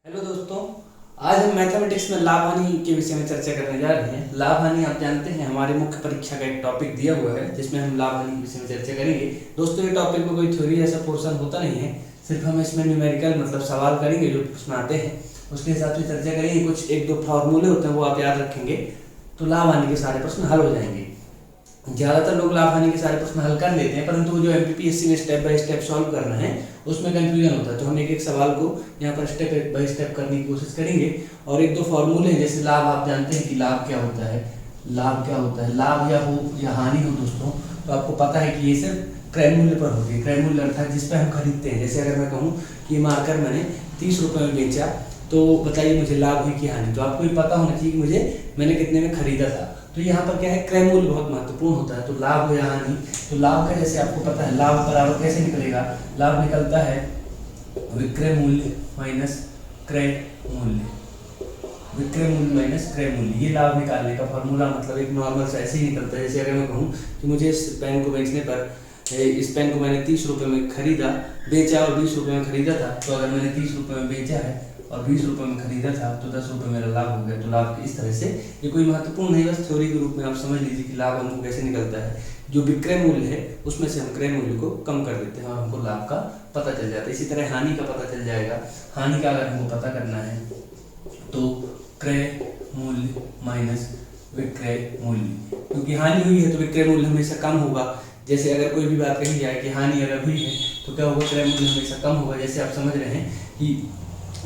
Hello दोस्तों, आज हम मैथमेटिक्स में लाभ हानि के विषय में चर्चा करने जा रहे हैं। लाभ हानि आप जानते हैं हमारे मुख्य परीक्षा का एक टॉपिक दिया हुआ है जिसमें हम लाभ हानि के विषय में चर्चा करेंगे। दोस्तों, ये टॉपिक में कोई थ्योरी ऐसा पोर्शन होता नहीं है, सिर्फ हम इसमें न्यूमेरिकल मतलब सवाल करेंगे जो उसमें आते हैं उसके हिसाब से चर्चा करेंगे। कुछ एक दो फॉर्मूले होते हैं वो आप याद रखेंगे तो लाभ हानि के सारे प्रश्न हल हो जाएंगे। ज़्यादातर लोग लाभ हानि के सारे प्रश्न हल कर लेते हैं, परंतु जो एमपीपीएससी में स्टेप बाय स्टेप सॉल्व करना है उसमें कंफ्यूजन होता है। तो हम एक एक सवाल को यहाँ पर स्टेप बाय स्टेप करने की कोशिश करेंगे। और एक दो फॉर्मूले हैं, जैसे लाभ आप जानते हैं कि लाभ क्या होता है। लाभ क्या होता है, लाभ या हो या हानि हो दोस्तों, तो आपको पता है कि ये सिर्फ क्रय मूल्य पर होती है। क्रय मूल्य अर्थात जिस पर हम खरीदते हैं। जैसे अगर मैं कहूँ कि ये मार्कर मैंने 30 रुपये में बेचा, तो बताइए मुझे लाभ हुई कि हानि। तो आपको ये पता होना चाहिए कि मुझे मैंने कितने में खरीदा था। तो यहाँ पर क्या है, क्रय मूल्य बहुत महत्वपूर्ण होता है। तो लाभ हो या हानि, तो लाभ का जैसे आपको पता है लाभ बराबर कैसे निकलेगा, लाभ निकलता है विक्रय मूल्य माइनस क्रय मूल्य। विक्रय मूल्य माइनस क्रय मूल्य, ये लाभ निकालने का फॉर्मूला मतलब एक नॉर्मल सा ऐसे ही निकलता है। जैसे अगर मैं कहूँ कि मुझे इस पेन को बेचने पर, इस पेन को मैंने 30 रुपये में खरीदा, बेचा और 20 रुपये में खरीदा था। तो अगर मैंने 30 रुपये में बेचा है और 20 रुपये में खरीदा था तो 10 रुपये मेरा लाभ हो गया। तो लाभ इस तरह से, ये कोई महत्वपूर्ण नहीं, बस थ्योरी के रूप में आप समझ लीजिए कि लाभ हमको कैसे निकलता है। जो विक्रय मूल्य है उसमें से हम क्रय मूल्य को कम कर देते हैं और हमको लाभ का पता चल जाता है। इसी तरह हानि का पता चल जाएगा। हानि का अगर हमको पता करना है तो क्रय मूल्य माइनस विक्रय मूल्य, क्योंकि हानि हुई है तो विक्रय मूल्य हमेशा कम होगा। जैसे अगर कोई भी बात कही जाए कि हानि अगर हुई है तो क्या होगा, क्रय मूल्य हमेशा कम होगा। जैसे आप समझ रहे हैं कि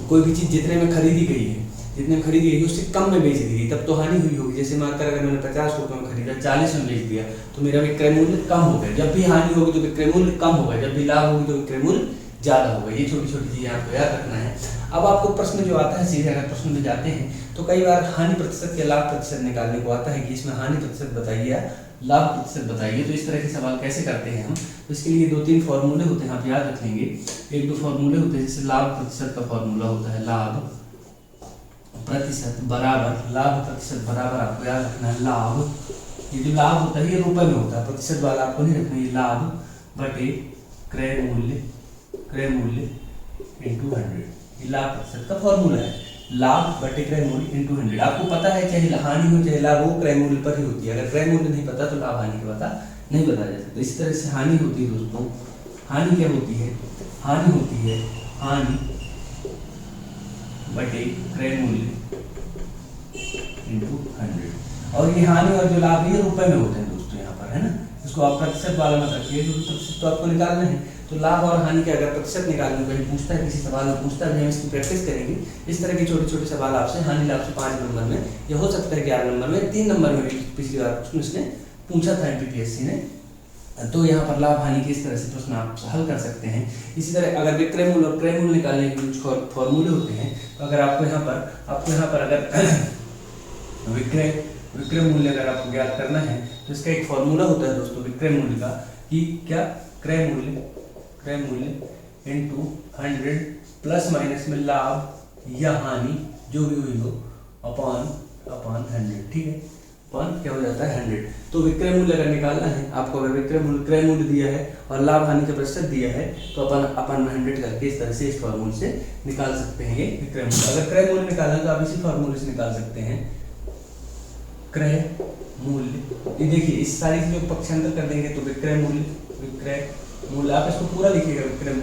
कोई भी चीज़ जितने में खरीदी गई है, जितने में खरीदी गई उससे कम में बेच दी गई, तब तो हानि हुई होगी। जैसे मानकर अगर मैंने 50 रुपये में खरीदा, 40 में बेच दिया, तो मेरा विक्रय मूल्य कम हो गया। जब भी हानि होगी तो विक्रय मूल्य कम होगा, जब भी लाभ होगी तो विक्रय मूल्य ज़्यादा होगा। ये छोटी छोटी चीज़ें आपको याद रखना है। अब आपको प्रश्न जो आता है, सीधे अगर प्रश्न में जाते हैं तो कई बार हानि प्रतिशत या लाभ प्रतिशत निकालने को आता है कि इसमें हानि प्रतिशत बताइए या लाभ प्रतिशत बताइए। तो इस तरह के सवाल कैसे करते हैं हम, तो इसके लिए 2-3 फॉर्मूले होते हैं, आप याद रख लेंगे। एक दो फॉर्मूले होते हैं, जैसे लाभ प्रतिशत का फॉर्मूला होता है लाभ प्रतिशत बराबर, लाभ प्रतिशत बराबर आपको याद रखना है लाभ, ये जो लाभ होता है ये रुपए में होता है, प्रतिशत वाला आपको नहीं रखना। ये लाभ बटे क्रय मूल्य, क्रय मूल्य इंटू 100, ये लाभ प्रतिशत का फॉर्मूला है। लाभ बटे क्रय मूल्य इंटू 100। आपको पता है चाहे हानि हो चाहे लाभ हो, क्रय मूल्य पर ही होती है। अगर क्रय मूल्य नहीं पता तो लाभ हानि का पता नहीं बताया जा सकता। इसी तरह से हानि होती है दोस्तों। हानि क्या होती है, हानि होती है हानि बटे क्रय मूल्य इंटू 100। और ये हानि और जो लाभ ये रुपए में होते हैं दोस्तों, यहाँ पर है ना। इसको आप प्रतिशत वाला मत रखिए, जो प्रतिशत तो आपको निकालना है। तो लाभ और हानि के अगर प्रतिशत निकालने को कहीं पूछता है, किसी सवाल में पूछता है, हम इसकी प्रैक्टिस करेंगे। इस तरह के छोटे छोटे सवाल आपसे हानि लाभ से 5 नंबर में, या हो सकता है 11 नंबर में, 3 नंबर में भी पिछली बार उसने पूछा था एमपीपीएससी ने। तो यहाँ पर लाभ हानि के इस तरह से प्रश्न आप हल कर सकते हैं। इसी तरह अगर विक्रय मूल्य और क्रय मूल्य निकालने के कुछ फॉर्मूले होते हैं, तो अगर आपको यहाँ पर अगर विक्रय मूल्य अगर आपको ज्ञात करना है तो इसका एक फॉर्मूला होता है दोस्तों विक्रय मूल्य का, कि क्या, क्रय मूल्य इंटू 100 प्लस माइनस में लाभ या हानि जो भी हुई हो अपॉन 100, ठीक है। अपॉन क्या हो जाता है 100। तो विक्रय मूल्य अगर निकालना है आपको, अगर विक्रय मूल्य क्रय मूल्य दिया है और लाभ हानि का प्रतिशत दिया है, तो अपन 100 करके इस तरह से इस फॉर्मूले से निकाल सकते हैं ये विक्रय मूल्य। अगर क्रय मूल्य निकालना है तो आप इसी फॉर्मूले से निकाल सकते हैं क्रय मूल्य। ये देखिए इस सारी चीजों को पक्षांतर कर देंगे तो विक्रय मूल्य आप इसको पूरा लिखिएगा, विक्रय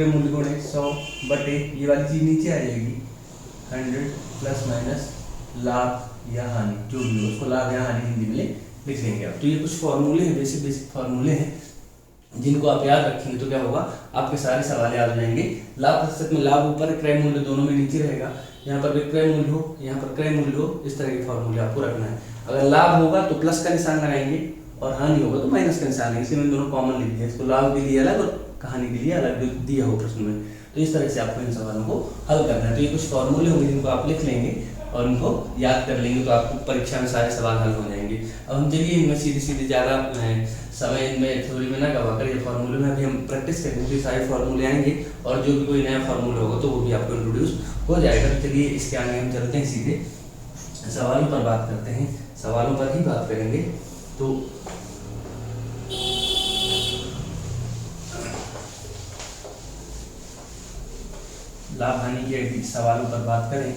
मूल्य गुणे 100 बटे ये वाली चीज नीचे आ जाएगी 100 प्लस माइनस लाभ या हानि जो भी हो, उसको लाभ या हानि हिंदी में लिख लेंगे आप। तो ये कुछ फॉर्मूले हैं, बेसिक फार्मूले हैं, जिनको आप याद रखेंगे तो क्या होगा, आपके सारे सवाल याद हो जाएंगे। लाभ प्रतिशत में लाभ ऊपर, क्रय मूल्य दोनों में नीचे रहेगा। यहाँ पर विक्रय मूल्य हो, यहाँ पर क्रय मूल्य हो, इस तरह के फॉर्मूले आपको रखना है। अगर लाभ होगा तो प्लस का निशान लगाएंगे और हानि होगा तो माइनस का निशान लगाएंगे। इसमें दोनों कॉमन लिख दिया, इसको लाभ के लिए अलग और हानि के लिए अलग दिया हो प्रश्न में। तो इस तरह से आपको इन सवालों को हल करना है। तो ये कुछ फॉर्मूले होंगे जिनको आप लिख लेंगे और उनको याद कर लेंगे, तो आपको परीक्षा में सारे सवाल हल हो जाएंगे। अब हम चलिए इनमें सीधे ज़्यादा समय इनमें थ्योरी में ना गवा कर, ये फार्मूले में अभी हम प्रैक्टिस करेंगे। तो सारे फार्मूले आएंगे और जो भी कोई नया फार्मूला होगा तो वो भी आपको इंट्रोड्यूस हो जाएगा। तो चलिए इसके आगे हम चलते हैं, सीधे सवालों पर बात करते हैं, सवालों पर ही बात करेंगे। तो लाभ हानि के सवालों पर बात करें,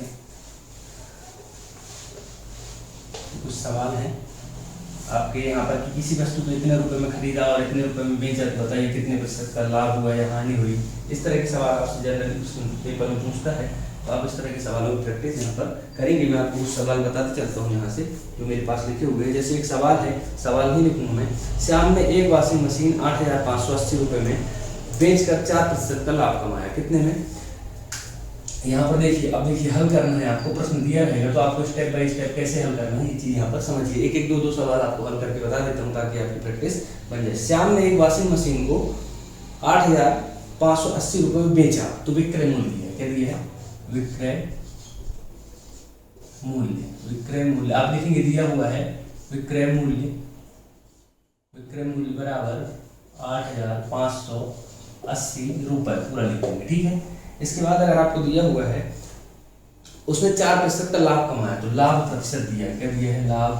कुछ सवाल हैं आपके यहाँ पर कि किसी वस्तु को इतने रुपए में खरीदा और इतने रुपए में बेचा, तो बताइए कितने प्रतिशत का लाभ हुआ या हानि हुई। इस तरह के सवाल आपसे जनरली क्वेश्चन पेपर में पूछता है, तो आप इस तरह के सवालों की प्रैक्टिस यहाँ पर करेंगे। मैं आपको कुछ सवाल बताते चलता हूँ यहाँ से जो मेरे पास लिखे हुए हैं। जैसे एक सवाल है, सवाल नहीं लिखूंगा मैं। श्याम ने एक वॉशिंग मशीन 8,580 रुपये में बेचकर 4% का लाभ कमाया, कितने में? यहाँ पर देखिए, अब देखिए हल करना है आपको, प्रश्न दिया रहेगा तो आपको स्टेप बाय स्टेप कैसे हल करना है ये चीज यहाँ पर समझिए। एक एक दो सवाल आपको हल करके बता देता हूँ ताकि आपकी प्रैक्टिस बन जाए। श्याम ने एक वॉशिंग मशीन को 8,580 रुपये में बेचा, तो विक्रय मूल्य है, क्या दिया है? विक्रय मूल्य। विक्रय मूल्य आप देखेंगे दिया हुआ है विक्रय मूल्य, विक्रय मूल्य बराबर 8,580 रुपये पूरा लिखेंगे, ठीक है। इसके बाद अगर आपको दिया हुआ है उसने 4% का लाभ कमाया, तो लाभ प्रतिशत दिया है, क्या दिया है? लाभ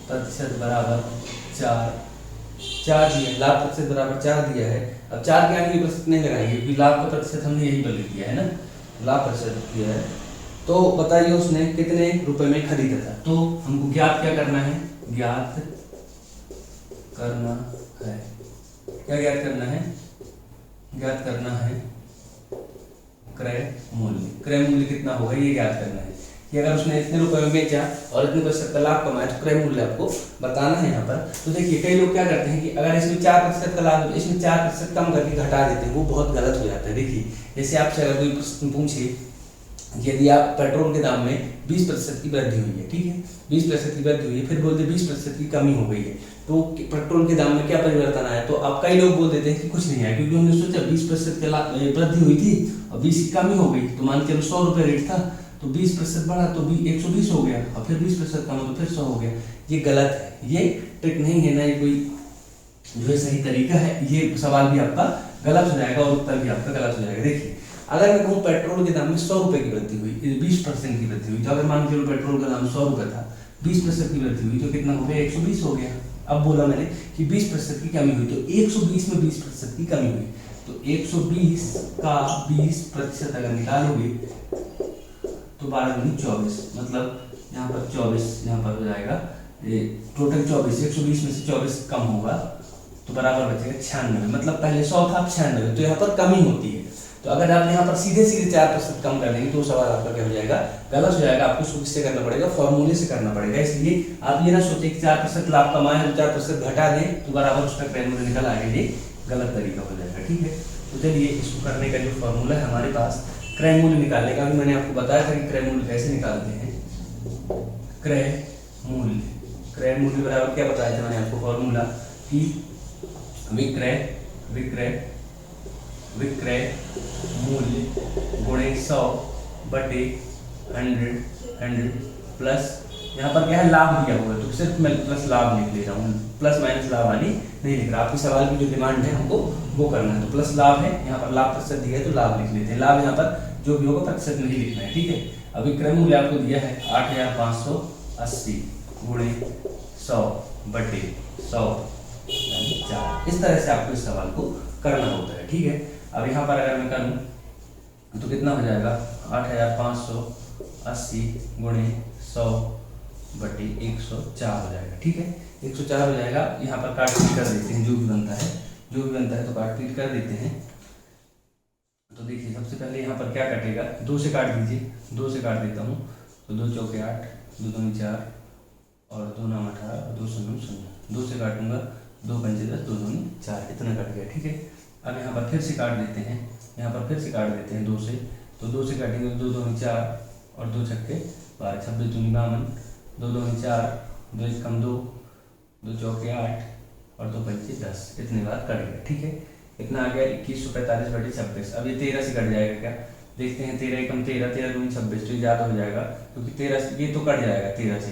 प्रतिशत बराबर 4 दिया है, लाभ प्रतिशत बराबर 4 दिया है। अब 4 के आगे प्रतिशत नहीं लगाएंगे क्योंकि लाभ का प्रतिशत हमने यही पर लिख दिया है ना, लाभ प्रतिशत दिया है। तो बताइए उसने कितने रुपए में खरीदा था, तो हमको ज्ञात क्या करना है? ज्ञात करना है, क्या ज्ञात करना है? ज्ञात करना है क्रय मूल्य। क्रय मूल्य कितना होगा ये ज्ञात करना है कि अगर उसने इतने रुपए में बेचा और इतने प्रतिशत का लाभ कमाया तो क्रय मूल्य आपको बताना है यहाँ पर। तो देखिए कई लोग क्या करते हैं कि अगर इसमें 4% का लाभ, इसमें 4% कम करके घटा देते हैं, वो बहुत गलत हो जाता है। देखिए जैसे आपसे अगर कोई प्रश्न पूछे, यदि आप पेट्रोल के दाम में 20% की वृद्धि हुई है, ठीक है, 20% की वृद्धि हुई है, फिर बोलते 20% की कमी हो गई है, तो पेट्रोल के दाम में क्या परिवर्तन आया? तो अब कई लोग बोल देते हैं कि कुछ नहीं आया क्योंकि हमने सोचा 20% की वृद्धि हुई थी और 20 की कमी हो गई, तो मान के 100 रुपये रेट था तो 20% बढ़ा तो 120 हो गया और फिर 20% कम तो फिर 100 हो गया। ये गलत है, ये ट्रिक नहीं है ना, ये कोई जो है सही तरीका है। ये सवाल भी आपका गलत हो जाएगा और उत्तर भी आपका गलत हो जाएगा। देखिए अगर मैं कहूँ पेट्रोल के दाम में 100 रुपये की वृद्धि हुई, 20% की वृद्धि हुई, तो अगर मान के पेट्रोल का दाम 100 रुपये था, 20% की वृद्धि हुई तो कितना हो गया? 120 हो गया। अब बोला मैंने कि 20% की कमी हुई, तो 120 में 20% की कमी हुई, तो 120 का 20% अगर निकालोगे तो 12 दूनी 24, मतलब यहाँ पर 24 यहाँ पर हो जाएगा, ये टोटल 24, 120 में से 24 कम होगा तो बराबर बचेगा 96, मतलब पहले 100 था 96, तो यहाँ पर कमी होती है। तो अगर आप यहाँ पर सीधे 4% कम कर देंगे तो सवाल आपका क्या हो जाएगा? गलत हो जाएगा। आपको इसको किससे करना पड़ेगा? फॉर्मूले से करना पड़ेगा। इसलिए आप ये ना सोचे कि 4% लाभ कमाए तो 4% घटा दें तो बराबर उसका क्रय मूल्य निकल आएगा, ये गलत तरीका हो जाएगा, ठीक है। तो चलिए इसको करने का जो फॉर्मूला है हमारे पास क्रय मूल्य निकालने का, भी मैंने आपको बताया था कि क्रय मूल्य कैसे निकालते हैं। क्रय मूल्य, क्रय मूल्य बराबर क्या बताया था मैंने आपको फॉर्मूला कि विक्रय मूल्य गुणे 100 बटे 100 प्लस यहाँ पर क्या है? लाभ दिया हुआ है तो सिर्फ मैं प्लस लाभ लिख ले रहा हूँ, प्लस माइनस लाभ वाली नहीं लिख रहा। आपके सवाल की जो डिमांड है हमको वो करना है, तो प्लस लाभ है, यहाँ पर लाभ प्रतिशत दिया है तो लाभ लिख लेते हैं। लाभ यहाँ पर जो भी होगा प्रतिशत नहीं लिखना है, ठीक है। अब विक्रय मूल्य आपको दिया है 8,580 गुणे 100 बटे 100 4, इस तरह से आपको इस सवाल को करना होता है, ठीक है। अब यहाँ पर अगर मैं करूँ तो कितना हो जाएगा? 8,580 गुणे 100 बटे 104 हो जाएगा, ठीक है। 104 हो जाएगा। यहाँ पर काट पीट कर देते हैं, जो भी बनता है तो काट पीट कर देते हैं। तो देखिए सबसे पहले यहाँ पर क्या कटेगा? 2 से काट दीजिए, 2 से काट देता हूँ तो 2 चौके 8, 2 दूनी 4 और 2 नाम 18 और 2 शून्य 0, 2 से काटूंगा 2 पंजे 10, 2 दूनी 4, इतना कट गया, ठीक है। अब यहाँ पर फिर से काट देते हैं, यहाँ पर फिर से काट देते हैं 2 से, तो 2 से काटेंगे 2 दूनी 4 और 2 छक्के 12, 26 दूनी 52, 2 दूनी 4, 2 1 कम 2, 2 चौके 8 और 2 पंजे 10, इतने बार कट गया, ठीक है। इतना आ गया 2145 बटे 26। अब ये 13 से कट जाएगा क्या? देखते हैं, 13 एकम 13, 13 दूनी 26, तो ज़्यादा हो जाएगा क्योंकि 13 ये तो कट जाएगा 13 से,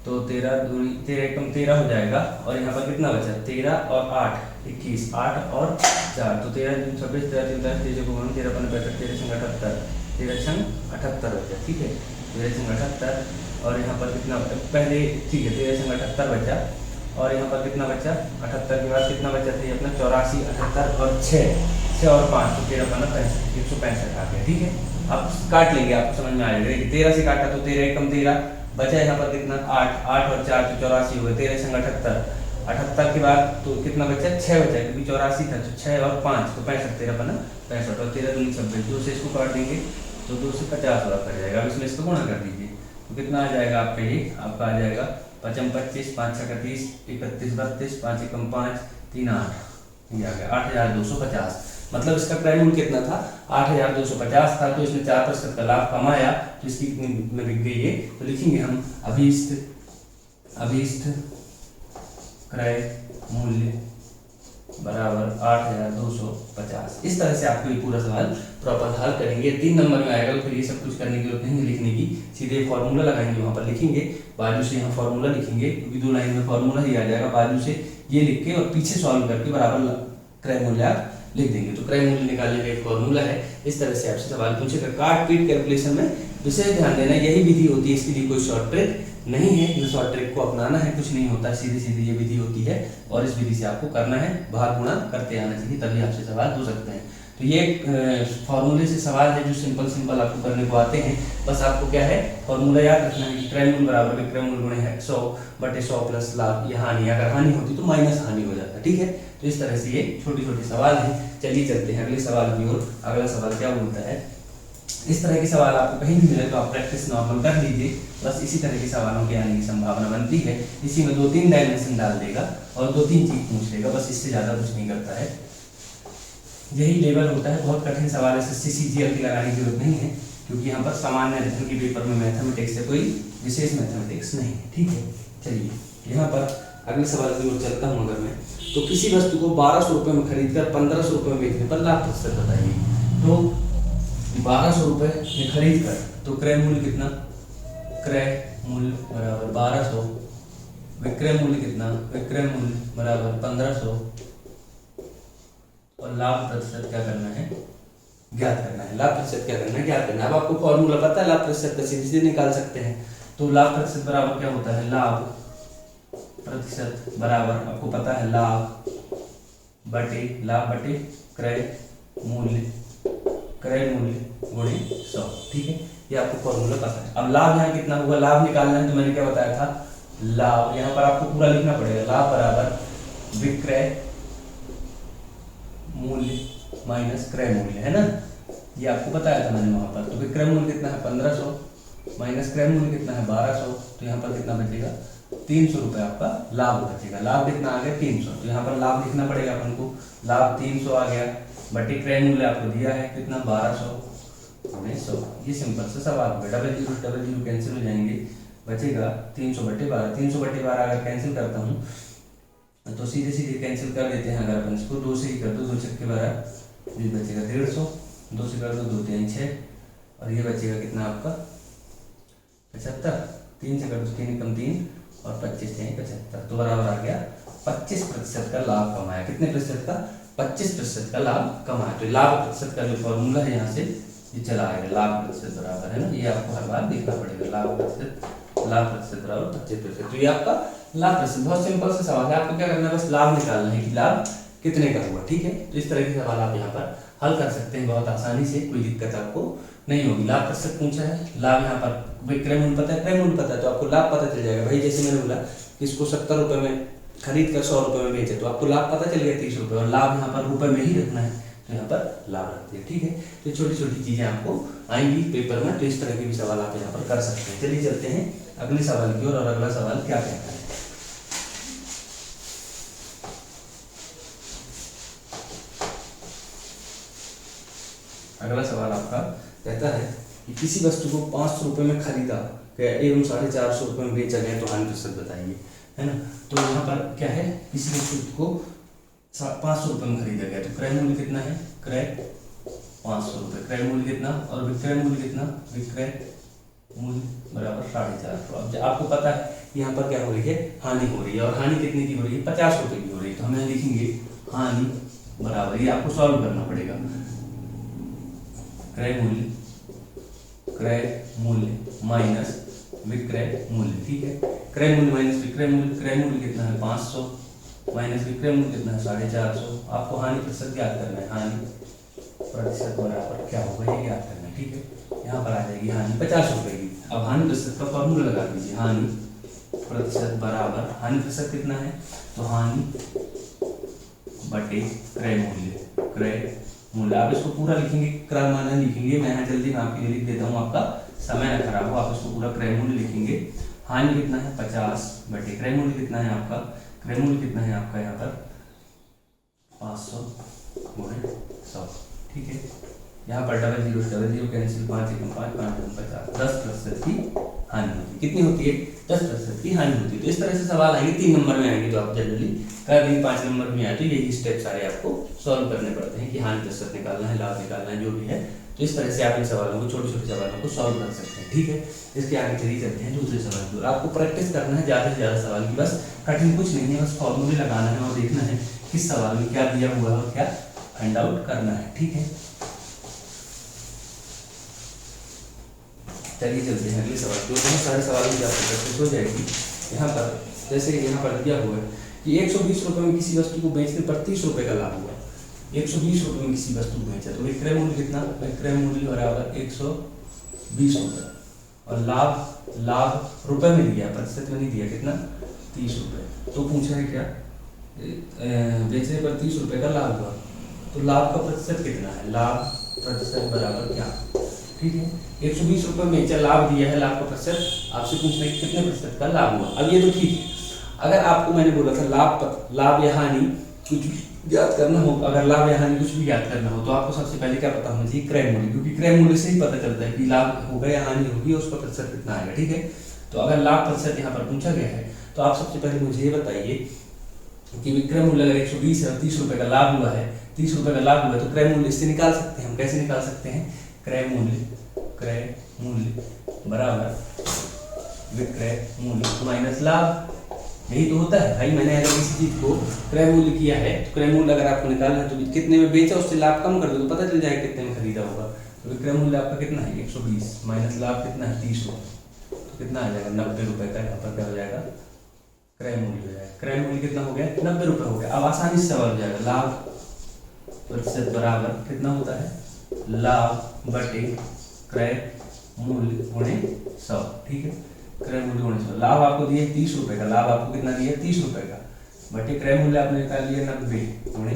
तो 13 दूनी 13 एकम 13 हो जाएगा। और यहाँ पर कितना बचा? 13 और 8 21, 8 और 4, तो 13 दूनी 26, 13 3 13 को 13 5 65, 13 संग 78, 13 संग 78 बचा, ठीक है। 13 संग 78 और यहाँ पर कितना पहले, ठीक है, 13 संग 78 बचा और यहाँ पर कितना बचा? 78 के बाद कितना बचा था ये अपना? 84, 78 और 6, 6 और 5 तो 13 बना 65, 165 आ गया। ठीक है, अब काट लेंगे, आपको समझ में आ जाएगा। 13 से काटा तो 13 कम 13 बचा यहाँ पर कितना 8, 8 और 4 तो 84 हुए, 13 संग 78, 78 के बाद तो कितना बचा 6 बचा, क्योंकि 84 था तो 6 और 5 तो 65, 13 बना 65 और 13 दूनी 26, 2 से इसको काट देंगे तो 2 से 50 वाला कर जाएगा। अब इसमें इसको गुणा कर दीजिए तो कितना आ जाएगा आपका, ये आपका आ जाएगा 55, 25, 5 6 30, 31 32, 5 एकम 5, 3 8, ये आ गया 8250। मतलब इसका क्रय मूल्य कितना था 8250 था। तो इसने 4% का लाभ कमाया, तो इसकी कितनी बिक गई है, तो लिखेंगे हम अभीष्ट क्रय मूल्य बराबर 8250। इस तरह से आपको ये पूरा सवाल प्रॉपर हल करेंगे। 3 नंबर में आएगा तो फिर ये सब कुछ करने की जरूरत नहीं लिखने की, सीधे फॉर्मूला लगाएंगे, वहां पर लिखेंगे, बाजू से यहाँ फॉर्मूला लिखेंगे, क्योंकि 2 लाइन में फॉर्मूला ही आ जाएगा, बाजू से ये लिख के और पीछे सॉल्व करके बराबर क्रय मूल्य आप लिख देंगे। तो क्रय मूल्य निकालने का एक फॉर्मूला है। इस तरह से आपसे सवाल पूछेगा। काट पीट कैलकुलेशन में विशेष ध्यान देना, यही विधि होती है, इसके लिए कोई शॉर्ट ट्रिक नहीं है, ये शॉर्ट ट्रिक को अपनाना है, कुछ नहीं होता, सीधी सीधी ये विधि होती है और इस विधि से आपको करना है, भाग गुणा करते आना चाहिए, तभी आपसे सवाल हो सकते हैं। तो ये फॉर्मूले से सवाल है जो सिंपल आपको करने को आते हैं। बस आपको क्या है, फॉर्मूला याद रखना है कि क्रय मूल्य बराबर विक्रय मूल्य गुणे है 100/100 प्लस लाभ, ये हानि, अगर हानि होती तो माइनस हानि हो जाता। ठीक है, तो इस तरह से ये छोटी छोटी सवाल है। चलिए चलते हैं अगले सवाल की ओर। अगला सवाल क्या बोलता है, इस तरह के सवाल आपको कहीं भी मिले तो आप प्रैक्टिस नॉर्मल कर लीजिए, बस इसी तरह के सवालों के आने की संभावना बनती है। इसी में 2-3 डायमेंशन डाल देगा और 2-3 चीज पूछ लेगा, बस इससे ज्यादा कुछ नहीं करता है। यही लेवल होता है, बहुत कठिन सवाल है, SSC CGL की लगाने की जरूरत नहीं है, क्योंकि यहाँ पर सामान्य अध्ययन के पेपर में मैथमेटिक्स से कोई विशेष मैथमेटिक्स नहीं है। ठीक है, चलिए यहाँ पर अगले सवाल की ओर चलता हूँ। अगर मैं तो किसी वस्तु को 1200 रुपये में खरीद कर 1500 रुपये में बेचने पर लाभ प्रतिशत बताइए। तो 1200 रुपये में खरीद कर, तो क्रय मूल्य कितना, क्रय मूल्य बराबर 1200, विक्रय मूल्य कितना, विक्रय मूल्य बराबर 1500 और लाभ प्रतिशत क्या करना है, ज्ञात करना है। लाभ प्रतिशत क्या करना है, ज्ञात करना है। अब आपको फॉर्मूला पता है, लाभ प्रतिशत का सीधे निकाल सकते हैं। तो लाभ प्रतिशत बराबर क्या होता है, लाभ प्रतिशत बराबर आपको पता है लाभ बटे क्रय मूल्य गुणे 100। ठीक है, ये आपको फॉर्मूला पता है। अब लाभ यहाँ कितना होगा, लाभ निकालना है, तो मैंने क्या बताया था, लाभ यहाँ पर आपको पूरा लिखना पड़ेगा, लाभ बराबर विक्रय मूल्य माइनस क्रय मूल्य, है ना, ये आपको बताया था मैंने वहां पर। तो विक्रय मूल्य कितना है 1500 माइनस क्रय मूल्य कितना है 1200, तो यहाँ पर कितना बचेगा 300 रुपये आपका लाभ बचेगा। लाभ कितना आ गया 300, तो यहाँ पर लाभ लिखना पड़ेगा अपन को, लाभ 300 आ गया, बटे क्रय मूल्य आपको दिया है कितना 1200 गुणे 100। ये सिंपल सा सवाल हो गया। डबल जीरो कैंसिल हो जाएंगे, बचेगा 300/12। 300/12 अगर कैंसिल करता हूँ तो सीधे सीधे कैंसिल कर देते हैं। अगर अपन इसको 2 से ही कर दो, 2 छक्के 12, ये बचेगा 150, 2 से कर दो 2 3 6 और ये बचेगा कितना आपका 75, 3 से कर दो 3 कम 3 और 25 से 75, तो बराबर आ गया 25% का लाभ कमाया। कितने प्रतिशत का, 25% का लाभ कमाया। तो लाभ प्रतिशत का जो फॉर्मूला है यहाँ से ये चला आएगा, लाभ प्रतिशत बराबर है ना, ये आपको हर बार देखना पड़ेगा, लाभ प्रतिशत बराबर 25%। तो ये आपका लाभ प्रतिशत, बहुत सिंपल सा सवाल है। आपको क्या करना है, बस लाभ निकालना है कि लाभ कितने का हुआ। ठीक है, तो इस तरह के सवाल आप यहाँ पर हल कर सकते हैं बहुत आसानी से, कोई दिक्कत आपको नहीं होगी। लाभ प्रतिशत पूछा है, लाभ यहाँ पर विक्रय मूल्य पता है, क्रय मूल्य पता है, तो आपको लाभ पता चल जाएगा। भाई जैसे मैंने बोला इसको 70 रुपये में खरीद कर 100 रुपये में बेचे, तो आपको लाभ पता चल गया 30 रुपये, और लाभ यहाँ पर रुपये में ही रखना है, तो यहाँ पर लाभ रखते हैं। ठीक है, तो छोटी छोटी चीजें आपको आएंगी पेपर में, तो इस तरह के भी सवाल आप यहाँ पर कर सकते हैं। चलिए चलते हैं अगले सवाल की ओर, और अगला सवाल क्या कहता है। अगला सवाल आपका कहता है कि किसी वस्तु को 500 रुपये में खरीदा एवं 450 रुपये में बेचा गया, तो हानि प्रतिशत बताइए, है ना। तो यहाँ पर क्या है, किसी वस्तु को 500 रुपये में खरीदा गया, तो क्रय मूल्य कितना है, क्रय 500 रुपये, क्रय मूल्य कितना और विक्रय मूल्य कितना, विक्रय मूल्य बराबर 450। अब आपको पता है यहाँ पर क्या हो रही है, हानि हो रही है, और हानि कितने की हो रही है, 50 रुपये की हो रही है। तो हम यहाँ लिखेंगे हानि बराबर, ये आपको सॉल्व करना पड़ेगा, क्रय मूल्य माइनस विक्रय मूल्य। ठीक है, क्रय मूल्य माइनस विक्रय मूल्य, क्रय मूल्य कितना है 500 माइनस विक्रय मूल्य कितना है 450। आपको हानि प्रतिशत ज्ञात करना है, हानि प्रतिशत बराबर क्या होगा ये ज्ञात करना है, ठीक है। यहाँ पर आ जाएगी हानि 50 रुपए की। अब हानि प्रतिशत का फॉर्मूला लगा दीजिए, हानि प्रतिशत बराबर, हानि प्रतिशत कितना है तो हानि बटे क्रय मूल्य, क्रय मूल्य। आप इसको पूरा लिखेंगे, क्रमान्वय लिखेंगे, मैं यहाँ जल्दी में आपके लिए लिख देता हूँ, आपका समय न खराब हो। आप इसको पूरा क्रय मूल्य लिखेंगे, हानि कितना है 50 बटे क्रय मूल्य कितना है आपका, क्रय मूल्य कितना है आपका यहाँ पर 500 गुणे 100, ठीक है। यहाँ पर डबल जीरो कैंसिल, 5 एकम 5, 5 दूनी 50, 10% की हानि होती है। कितनी होती है 10% की हानि होती है। तो इस तरह से सवाल आएंगे, 3 नंबर में आएंगे तो आप जनरली कर देंगे, 5 नंबर में आए तो यही स्टेप सारे आपको सॉल्व करने पड़ते हैं कि हानि प्रतिशत निकालना है, लाभ निकालना है, जो भी है। तो इस तरह से आप इन सवालों को, छोटे छोटे सवालों को सॉल्व कर सकते हैं, ठीक है। इसके आगे चलिए चलते हैं दूसरे सवाल की ओर। आपको प्रैक्टिस करना है ज़्यादा से ज़्यादा सवाल की, बस कठिन कुछ नहीं है, बस फॉर्मूले लगाना है और देखना है किस सवाल में क्या दिया हुआ है और क्या फाइंड आउट करना है, ठीक है। चलिए चलते हैं अगले सवाल की ओर। बहुत सारे सवालों की आपको प्रैक्टिस हो जाएगी। यहाँ पर जैसे यहाँ पर दिया हुआ है कि 120 रुपये में किसी वस्तु को बेचने पर 30 रुपये का लाभ हुआ। 120 रुपये में किसी वस्तु को बेचा तो विक्रय मूल्य कितना, विक्रय मूल्य बराबर 120 रुपये और लाभ रुपए में दिया, प्रतिशत में नहीं दिया, कितना 30 रुपये। तो पूछा है क्या, बेचने पर 30 रुपये का लाभ हुआ, तो लाभ का प्रतिशत कितना है, लाभ प्रतिशत बराबर क्या, ठीक है। 120 रुपये में बेचा, लाभ दिया है, लाभ का प्रतिशत आपसे पूछना है कितने प्रतिशत का लाभ हुआ। अब ये तो ठीक है, अगर आपको मैंने बोला था लाभ या हानि कुछ ज्ञात करना हो, अगर लाभ या हानि कुछ भी ज्ञात करना हो तो आपको सबसे पहले क्या पता होना चाहिए, क्रय मूल्य, क्योंकि क्रय मूल्य से ही पता चलता है कि लाभ होगा या हानि होगी और उसका प्रतिशत कितना आएगा, ठीक है। तो अगर लाभ प्रतिशत यहाँ पर पूछा गया है तो आप सबसे पहले मुझे ये बताइए कि विक्रय मूल्य अगर 120 है और 30 रुपये का लाभ हुआ है, 30 रुपये का लाभ हुआ है तो क्रय मूल्य इससे निकाल सकते हैं हम। कैसे निकाल सकते हैं, क्रय मूल्य बराबर विक्रय मूल्य माइनस लाभ, यही तो होता है भाई। मैंने अगर किसी चीज को क्रय मूल्य किया है तो क्रय मूल्य अगर आपको निकालना है तो कितने में बेचा उससे लाभ कम कर दो तो पता चल जाएगा कितने में खरीदा होगा। तो विक्रय मूल्य आपका कितना है 120 माइनस लाभ कितना है 30 रुपये, तो कितना आ जाएगा 90 रुपये का। यहाँ पर क्या हो जाएगा, क्रय मूल्य हो जाएगा। क्रय मूल्य कितना हो गया 90 रुपये हो गया। अब आसानी से सवाल हो जाएगा, लाभ प्रतिशत बराबर कितना होता है, लाभ बटे क्रय मूल्य गुणे 100, ठीक है। क्रय मूल्य गुणे 100, लाभ आपको दिया 30 रुपये का, लाभ आपको कितना दिया 30 रुपये का, बटे क्रय मूल्य आपने निकाल लिया 90 गुणे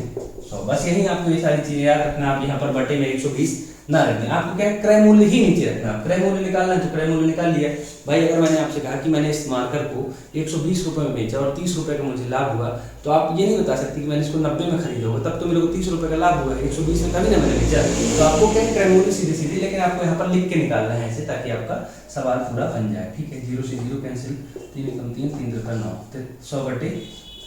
100। बस यही आपको ये सारी चीजें याद रखना। आप यहाँ पर बटे में 120 ना रखें, आपको क्या क्रय मूल्य ही नीचे रखना। क्रय मूल्य निकालना है तो क्रय मूल्य निकाल लिया भाई। अगर मैंने आपसे कहा कि मैंने इस मार्कर को 120 रुपये में बेचा और 30 रुपये का मुझे लाभ हुआ, तो आप ये नहीं बता सकते कि मैंने इसको 90 में खरीदा होगा, तब तो मेरे को 30 रुपये का लाभ हुआ, 120 में कभी ना मैंने बेचा। तो आपको क्या क्रय मूल्य सीधे सीधे, लेकिन आपको यहाँ पर लिख के निकालना है ऐसे, ताकि आपका सवाल पूरा बन जाए, ठीक है। 0 से 0 कैंसिल, 3 एकम 3, 3 दूनी 9, 100 बटे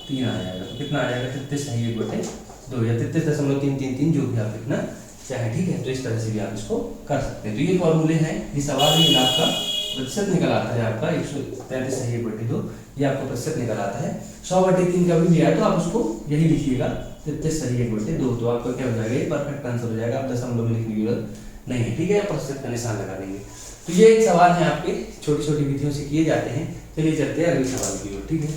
3 आ जाएगा। तो कितना आ जाएगा 33 है 1 बटे 2 या 33.333 जो भी आप लिखना चाहे, ठीक है। तो इस तरह से भी आप इसको कर सकते हैं। तो ये फॉर्मूले हैं, ये सवाल में लाभ का प्रतिशत निकल आता है आपका 133 है 1 बटे 2, ये आपको प्रतिशत निकल आता है। 100 बटे 3 का भी आया तो आप उसको यही लिखिएगा 33 है 1 बटे 2, तो आपका क्या हो जाएगा, ये परफेक्ट आंसर हो जाएगा। आप दशमलव में लिखने की जरूरत नहीं है, ठीक है, आप प्रतिशत का निशान लगा देंगे। तो ये एक सवाल है आपके छोटी छोटी विधियों से किए जाते हैं। चलिए चलते हैं अगले सवाल की ओर, ठीक है।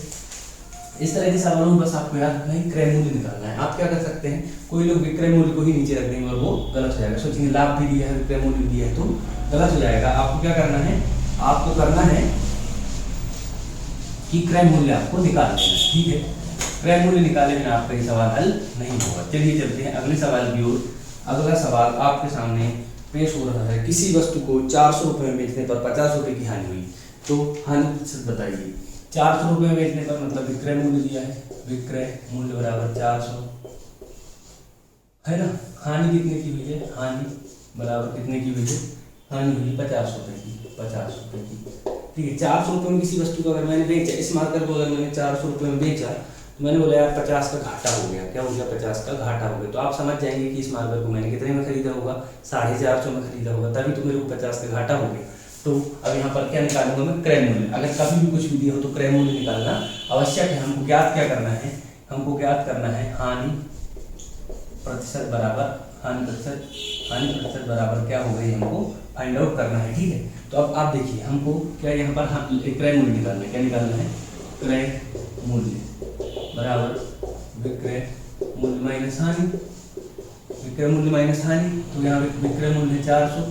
इस तरह के सवालों में बस आपको याद रखना है क्रय मूल्य निकालना है। आप क्या कर सकते हैं, कोई लोग विक्रय मूल्य को ही नीचे रख देंगे और वो गलत हो जाएगा। सोचिए लाभ भी दिया है, विक्रय मूल्य दिया है, तो गलत हो जाएगा। आपको क्या करना है, आपको करना है कि क्रय मूल्य आपको निकाल देना है, ठीक है। क्रय मूल्य निकाले बिना आपका ये सवाल हल नहीं होगा। चलिए चलते हैं अगले सवाल की ओर। अगला सवाल आपके सामने पेश हो रहा है, किसी वस्तु को 400 रुपये में बेचने पर 50 रुपये की हानि हुई, तो हानि प्रतिशत बताइए। 400 रुपये में बेचने पर मतलब विक्रय मूल्य दिया है, विक्रय मूल्य बराबर 400 है ना। हानि कितने की हुई है, हानि बराबर कितने की हुई है, हानि हुई 50 रुपये की, 50 रुपये की, ठीक है। 400 रुपये में किसी वस्तु को अगर मैंने बेचा, इस मार्कर को अगर मैंने 400 रुपये में बेचा तो मैंने बोला यार 50 का घाटा हो गया। क्या हो गया, 50 का घाटा हो गया। तो आप समझ जाएंगे कि इस मार्कर को मैंने कितने में खरीदा होगा, 450 में खरीदा होगा, तभी तो मेरे को 50 का घाटा हो गया। तो अब यहाँ पर क्या निकालूंगा मैं, क्रय मूल्य। अगर कभी भी कुछ भी दिया हो तो क्रय मूल्य निकालना आवश्यक है। हमको ज्ञात क्या करना है, हमको ज्ञात करना है हानि प्रतिशत बराबर, हानि प्रतिशत बराबर क्या हो गई, हमको फाइंड आउट करना है, ठीक है। तो अब आप देखिए हमको क्या यहाँ पर क्रय मूल्य निकालना है। क्या निकालना है, क्रय मूल्य बराबर विक्रय मूल्य माइनस हानि, विक्रय मूल्य माइनस हानि। तो यहाँ पे विक्रय मूल्य है 400,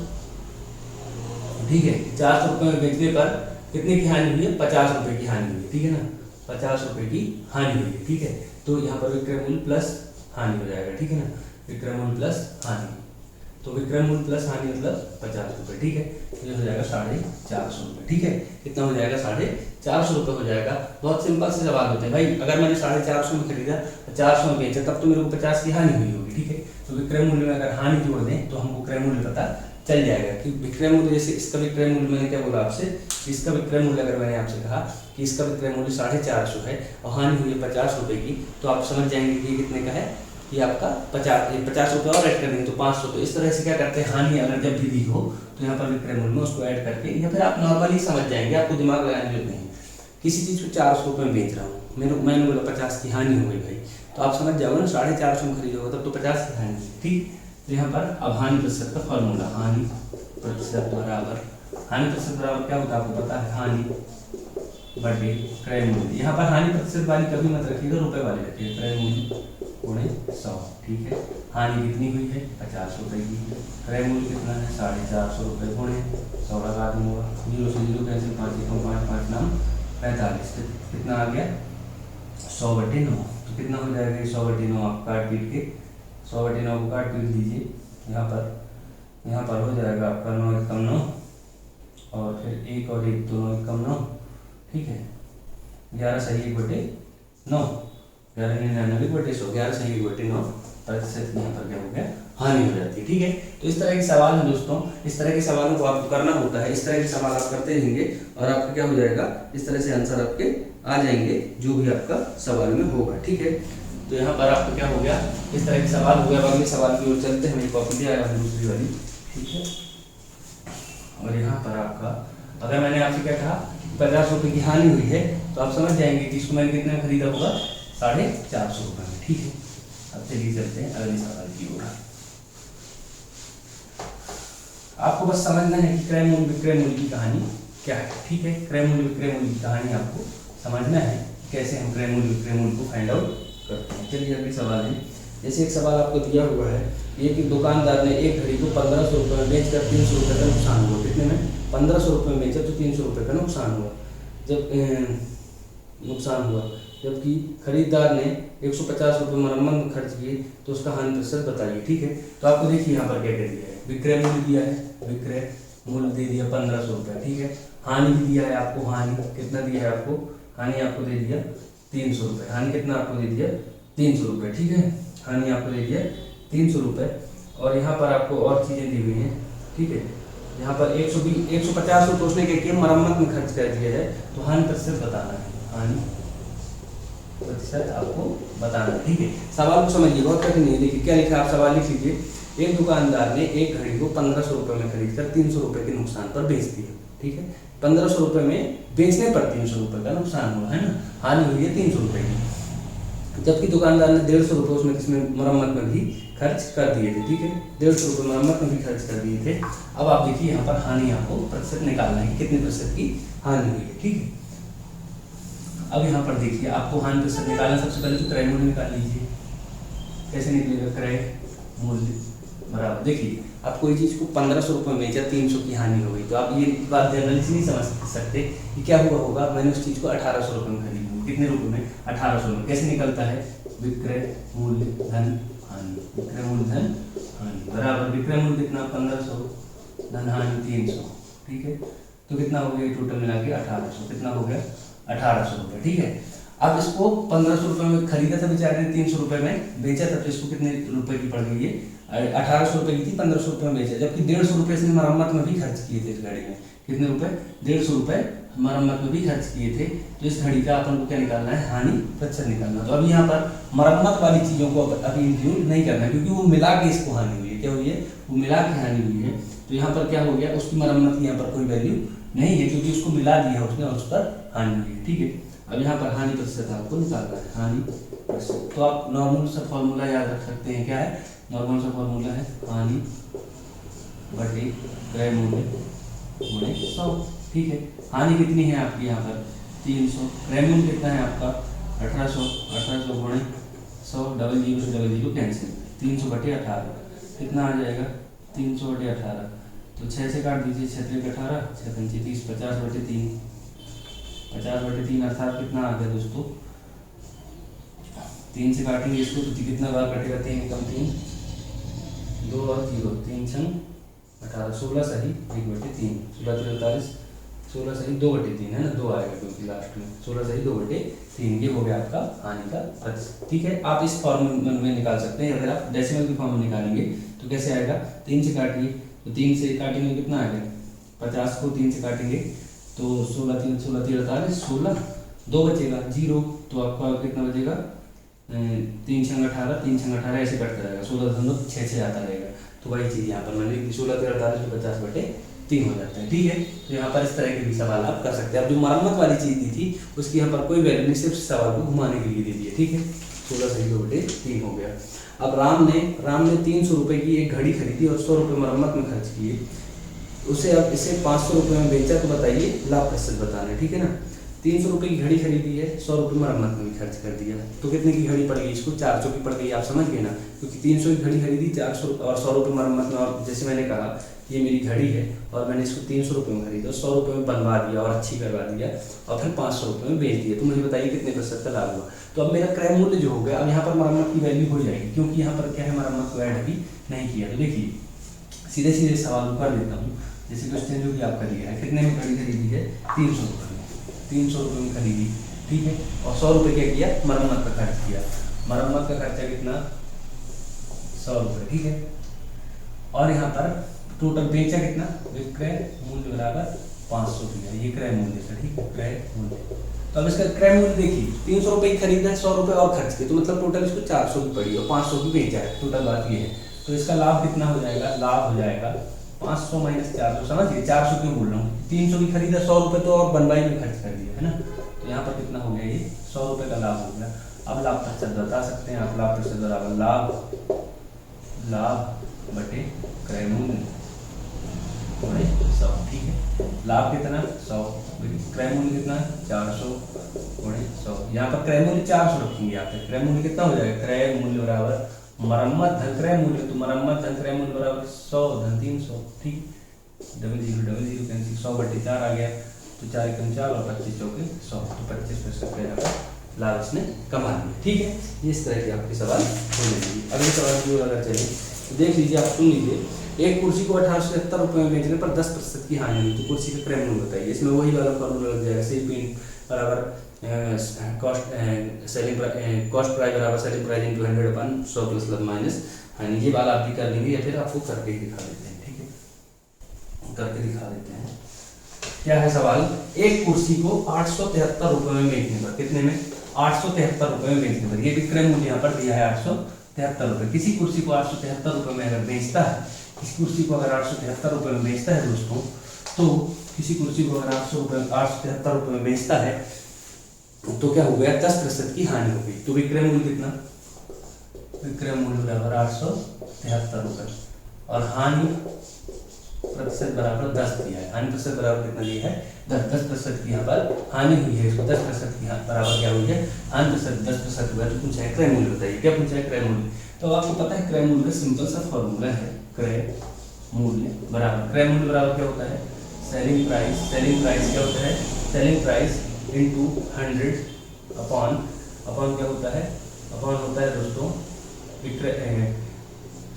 ठीक है। 400 रुपये में बेचने पर कितने की हानि हुई है? 50 रुपये की हानि हुई है, ठीक है ना, 50 रुपये की हानि हुई है, ठीक है। तो यहाँ पर विक्रय मूल्य प्लस हानि हो जाएगा, ठीक है ना, विक्रय मूल्य प्लस हानि। तो विक्रय मूल्य प्लस हानि मतलब 50 रुपये, ठीक है। ये हो जाएगा 450 रुपये, ठीक है। कितना हो जाएगा? 450 रुपये हो जाएगा। बहुत सिंपल से सवाल होते हैं भाई। अगर मैंने 450 में खरीदा, 400 में बेचा, तब तो मेरे को 50 की हानि हुई होगी, ठीक है। तो विक्रय मूल्य में अगर हानि जोड़ दें तो हमको क्रय मूल्य पता चल जाएगा कि विक्रय मूल्य, जैसे इसका विक्रय मूल्य मैंने क्या बोला आपसे, इसका विक्रय मूल्य अगर मैंने आपसे कहा कि इसका विक्रय मूल्य 450 है और हानि हुई है 50 रुपये की, तो आप समझ जाएंगे कि कितने का है, कि आपका 50 रुपये और ऐड कर देंगे तो 500। तो इस तरह से क्या करते हैं, हानि अगर जब भी दी हो तो यहाँ पर विक्रय मूल्य में उसको ऐड करके, या फिर आप नॉर्मली समझ जाएंगे, आपको दिमाग लगाने की जरूरत नहीं है। किसी चीज़ को 400 रुपये में बेच रहा हूँ, मैंने बोला 50 की हानि हो गई भाई, तो आप समझ जाओगे ना, 450 में खरीदोगे तब तो 50 की हानि, ठीक। तो यहाँ पर अब हानि प्रतिशत का फॉर्मूला, हानि प्रतिशत बराबर, हानि प्रतिशत बराबर क्या होता है आपको पता है, हानि बटे क्रय मूल्य। यहाँ पर हानि प्रतिशत वाली कभी मत रखिएगा, रुपए वाली रखिएगा, क्रय मूल्य गुणे 100, ठीक है। हानि कितनी हुई है? 50 रुपये की। क्रय मूल्य कितना है? 450 रुपये गुणे 100 लगा दूंगा, 0 से 0 कैंसिल, 5 एकम 5, 5 नाम 45, कितना आ गया? 100/9। तो कितना हो जाएगा? 100/9 आप काट पीट के 100/9 को काट पीट दीजिए। यहाँ पर हो जाएगा आपका 9 एकम 9, और फिर 1 और 1 2 9 एकम 9, ठीक है। 11 सही 1/9, 1199/100, 11 सही 1/9 प्रतिशत यहाँ पर क्या हो गया? हानि हो जाती है, ठीक है। तो इस तरह के सवाल हैं दोस्तों, इस तरह के सवालों को आपको करना होता है। इस तरह के सवाल आप करते रहेंगे और आपका क्या हो जाएगा, इस तरह से आंसर आपके आ जाएंगे जो भी आपका सवाल में होगा, ठीक है। तो यहाँ पर आपका क्या हो गया, इस तरह के सवाल हो गया। अगले सवाल की ओर चलते हैं, मेरी कॉपी भी आया है दूसरी वाली, ठीक है। और यहाँ पर आपका, अगर मैंने आपसे क्या कहा 50 रुपये की हानि हुई है, तो आप समझ जाएंगे कि इसको मैंने कितने में खरीदा होगा? 450 रुपये में, ठीक है। अब चलिए चलते हैं अगले सवाल की ओर। आपको बस समझना है कि क्रय मूल्य विक्रय मूल्य की कहानी क्या है, ठीक है। क्रय मूल्य विक्रय मूल्य की कहानी आपको समझना है, कैसे हम क्रय मूल्य विक्रय मूल्य को फाइंड आउट करते हैं। चलिए अगले सवाल है। जैसे एक सवाल आपको दिया हुआ है, एक दुकानदार ने एक घड़ी को 1500 रुपये में बेचकर 300 रुपये का नुकसान हुआ। कितने में? 1500 रुपये में बेचा तो 300 रुपये का नुकसान हुआ। जबकि खरीदार ने 150 रुपये मरम्मत में खर्च किए, तो उसका हानि प्रतिशत बताइए, ठीक है। तो आपको देखिए यहाँ पर क्या कह दिया है, विक्रय मूल्य दिया है, विक्रय मूल्य दे दिया 1500 रुपये, ठीक है। हानि भी दिया है आपको, हानि कितना दिया है आपको? हानि आपको दे दिया 300 रुपये। हानि कितना आपको दे दिया? 300 रुपये, ठीक है। हानि आपको दे दिया 300 रुपये। और यहाँ पर आपको और चीज़ें दी हुई हैं, ठीक है। यहाँ पर 150 रुपये उसने क्या किया? मरम्मत में खर्च कर दिया है, तो हानि प्रतिशत बताना है, हानि प्रतिशत आपको बताना है, ठीक है। सवाल को समझिए, बहुत कठिन नहीं है। देखिए क्या लिखा है, आप सवाल लिख लीजिए। एक दुकानदार ने एक घड़ी को 1500 रुपये में खरीदकर 300 रुपये के नुकसान पर बेच दिया, ठीक है। 1500 रुपये में बेचने पर 300 रुपये का नुकसान हुआ है ना, हानि हुई है 300 रुपये की। जबकि दुकानदार ने 150 रुपये उसमें किसमें मरम्मत में भी खर्च कर दिए थे, ठीक है। 150 रुपये मरम्मत में भी खर्च कर दिए थे। अब आप देखिए यहाँ पर हानि आपको प्रतिशत निकालना है, कितने प्रतिशत की हानि हुई है, ठीक है। अब यहाँ पर देखिए आपको हानि प्रतिशत निकालना, सबसे पहले तो क्रय मूल्य निकाल लीजिए। कैसे निकलेगा? क्रय मूल्य बराबर, देखिए आप कोई चीज़ को 1500 रुपये में बेचा, 300 की हानि हो गई, तो आप ये बात जनरली से नहीं समझ सकते कि क्या हुआ होगा। मैंने उस चीज़ को 1800 रुपये में खरीदी, कितने रुपये में? 1800 में। कैसे निकलता है? विक्रय मूल्य धन हानि, विक्रय मूल्य धन हानि बराबर, विक्रय मूल्य कितना? 1500 धन हानि 300, ठीक है। तो कितना हो गया टोटल मिला के? 1800। कितना हो गया? 1800 रुपये, ठीक है। अब इसको 1500 रुपये में खरीदा था बेचारे ने, 300 रुपये में बेचा था, तो इसको कितने रुपए की पड़ गई है? 1800 रुपये की थी, 1500 रुपये में बेचा। जबकि 150 रुपये से मरम्मत में भी खर्च किए थे इस घड़ी में। कितने रुपए? 150 रुपये मरम्मत में भी खर्च किए थे। तो इस घड़ी का अपन को क्या निकालना है? हानि प्रतिशत निकालना। तो अभी यहाँ पर मरम्मत वाली चीज़ों को अभी इंक्लूड नहीं करना है, क्योंकि वो मिला के इसको हानि हुई है। क्या हुई है? वो मिला के हानि हुई है। तो यहाँ पर क्या हो गया? उसकी मरम्मत की यहाँ पर कोई वैल्यू नहीं है, क्योंकि उसको मिला दिया उसने और उस पर हानि हुई है, ठीक है। अब यहाँ पर हानि प्रतिशत आपको निकालना है, हानि प्रतिशत। तो आप नॉर्मल सा फॉर्मूला याद रख सकते हैं। क्या है? नॉर्मल सा फॉर्मूला है हानि बटे क्रय मूल्य गुणे 100, ठीक है। हानि कितनी है आपकी यहाँ पर? 300। क्रय मूल्य कितना है आपका? 1800 गुणे 100, डबल जीरो से डबल जीरो कैंसिल, 300/18 कितना आ जाएगा 300/18। तो 6 से काट दीजिए, 6 3 18, 6 5 30, 50/3, 50/3 अर्थात कितना आ गया दोस्तों, 3 से काटेंगे इसको तो कितना बार कटेगा, 3 कम 3, 2 और 0, 3 छंग 18, 16 सही 1/3, 16 3 48, 16 सही 2/3 है ना, 2 आएगा क्योंकि लास्ट में 16 सही 2/3, ये हो गया आपका हानि का प्रतिशत। ठीक है, आप इस फॉर्म में निकाल सकते हैं। अगर आप डेसिमल की फॉर्म में निकालेंगे तो कैसे आएगा, 3 से काटिए तो 3 से काटेंगे कितना आएगा, 50 को 3 से काटेंगे तो 16 3 48, 16, 2 बचेगा 0, तो आपका कितना बचेगा 3 छंग 18, 3 छंग 18 ऐसे कट जाएगा, 16.66 आता रहेगा। तो वही चीज़ यहाँ पर मैंने 16 3 48 तो 50/3 हो जाता है। ठीक है, तो यहाँ पर इस तरह के भी सवाल आप कर सकते हैं। अब जो मरम्मत वाली चीज़ दी थी उसकी यहाँ पर कोई वैल्यू नहीं, सिर्फ सवाल को घुमाने के लिए दे दिया। ठीक है, 16 सही 2/3 हो गया। अब राम ने 300 रुपये की एक घड़ी खरीदी और 100 रुपये मरम्मत में खर्च किए, उसे अब इसे 500 रुपये में बेचा, तो बताइए लाभ प्रतिशत बताना है। ठीक है ना, 300 रुपये की घड़ी खरीदी है, 100 रुपये मरम्मत में भी खर्च कर दिया, तो कितने की घड़ी पड़ गई इसको, 400 की पड़ गई। आप समझ गए ना, क्योंकि 300 की घड़ी खरीदी, 400 और 100 रुपये मरम्मत में, और जैसे मैंने कहा ये मेरी घड़ी है और मैंने इसको 300 रुपये में खरीदा, 100 रुपये में बनवा दिया और अच्छी करवा दिया और फिर 500 रुपये में बेच दिया, तो मुझे बताइए कितने प्रतिशत का लाभ हुआ। तो अब मेरा क्रय मूल्य जो हो गया, अब यहाँ पर मरम्मत की वैल्यू हो जाएगी, क्योंकि यहाँ पर क्या है, मरम्मत को ऐड भी नहीं किया। तो देखिए सीधे सीधे सवाल कर लेता हूँ, जैसे क्वेश्चन जो कि आपका दिया है, कितने में घड़ी खरीदी है, 300 रुपये में, 300 रुपये में खरीदी। ठीक है, और 100 रुपये क्या किया, मरम्मत का खर्च किया, मरम्मत का खर्चा कितना, 100 रुपये। ठीक है, और यहाँ पर टोटल बेचा कितना, विक्रय मूल्य बराबर 500 दिया, ये क्रय मूल्य था। ठीक है, क्रय मूल्य। तो अब इसका क्रय मूल्य देखिए, 300 रुपये की खरीदा है, 100 रुपये और खर्च किए, तो मतलब टोटल इसको 400 की पड़ी और 500 की बेचा है, टोटल बात ये है। तो इसका लाभ कितना हो जाएगा, लाभ हो जाएगा 500 माइनस 400, समझिए 400 क्यों बोल रहा हूँ, 300 की खरीदा, 100 रुपये तो और बनवाई में खर्च कर दिया है ना, तो यहाँ पर कितना हो गया, ये 100 रुपये का लाभ हो गया। अब लाभ प्रतिशत बता सकते हैं आप, लाभ प्रतिशत बराबर लाभ बटे क्रय मूल्य 100। ठीक है, लाभ कितना 100, क्रय मूल्य कितना 400 गुणे 100, यहाँ पर क्रय मूल्य 400 रखेंगे, यहाँ पे क्रय मूल्य कितना हो जाएगा, क्रय मूल्य बराबर मरम्मत धन क्रय मूल्य, तो मरम्मत धन क्रय मूल्य बराबर 100 धन 300। ठीक, डबल जीरो कैंसिल, 100/4 आ गया, तो 4 एकम 4 और 25 चौके 100, तो 25% का यहाँ पर लाभ इसने कमा लिया। ठीक है, इस तरह के आपके सवाल हो जाएंगे। अगले सवाल की ओर अगर चलें तो देख लीजिए, आप सुन लीजिए, एक कुर्सी को 1870 रुपये में बेचने पर 10% की हानि हुई, तो कुर्सी का क्रय मूल्य बताइए। इसमें वही वाला फॉर्मूला लग जाएगा, सी पी बराबर कॉस्ट प्राइस बराबर सेलिंग प्राइस इंटू 100/100 प्लस लाभ माइनस हानि। ये वाला आप भी कर लेंगे या फिर आपको करके ही दिखा देते हैं। ठीक है, करके दिखा देते हैं। क्या है सवाल, एक कुर्सी को 873 रुपये में बेचने पर, कितने में, 873 रुपये में बेचने पर, ये विक्रय मूल्य यहाँ पर दिया है 873 रुपये। किसी कुर्सी को 873 रुपये में अगर बेचता है, इस कुर्सी को अगर 873 रुपये में बेचता है दोस्तों, तो किसी कुर्सी को अगर 873 रुपये में बेचता है तो क्या हो गया, 10% की हानि हो गई। तो विक्रय मूल्य कितना, विक्रय मूल्य बराबर 873 रुपये और हानि प्रतिशत बराबर 10 दिया है। हानि प्रतिशत बराबर कितना दिया है, 10% की यहाँ पर हानि हुई है, इसको 10% की बराबर क्या हुई है, हानि प्रतिशत 10% हुआ है। तो पूछा है क्रय मूल्य बताइए, क्या पूछा है, क्रय मूल्य। तो आपको पता है क्रय मूल्य का सिंपल सा फॉर्मूला है, क्रय मूल्य बराबर, क्रय मूल्य बराबर क्या होता है, सेलिंग प्राइस। सेलिंग प्राइस क्या होता है, सेलिंग प्राइस इंटू 100 अपॉन क्या होता है, अपॉन होता है दोस्तों विक्रय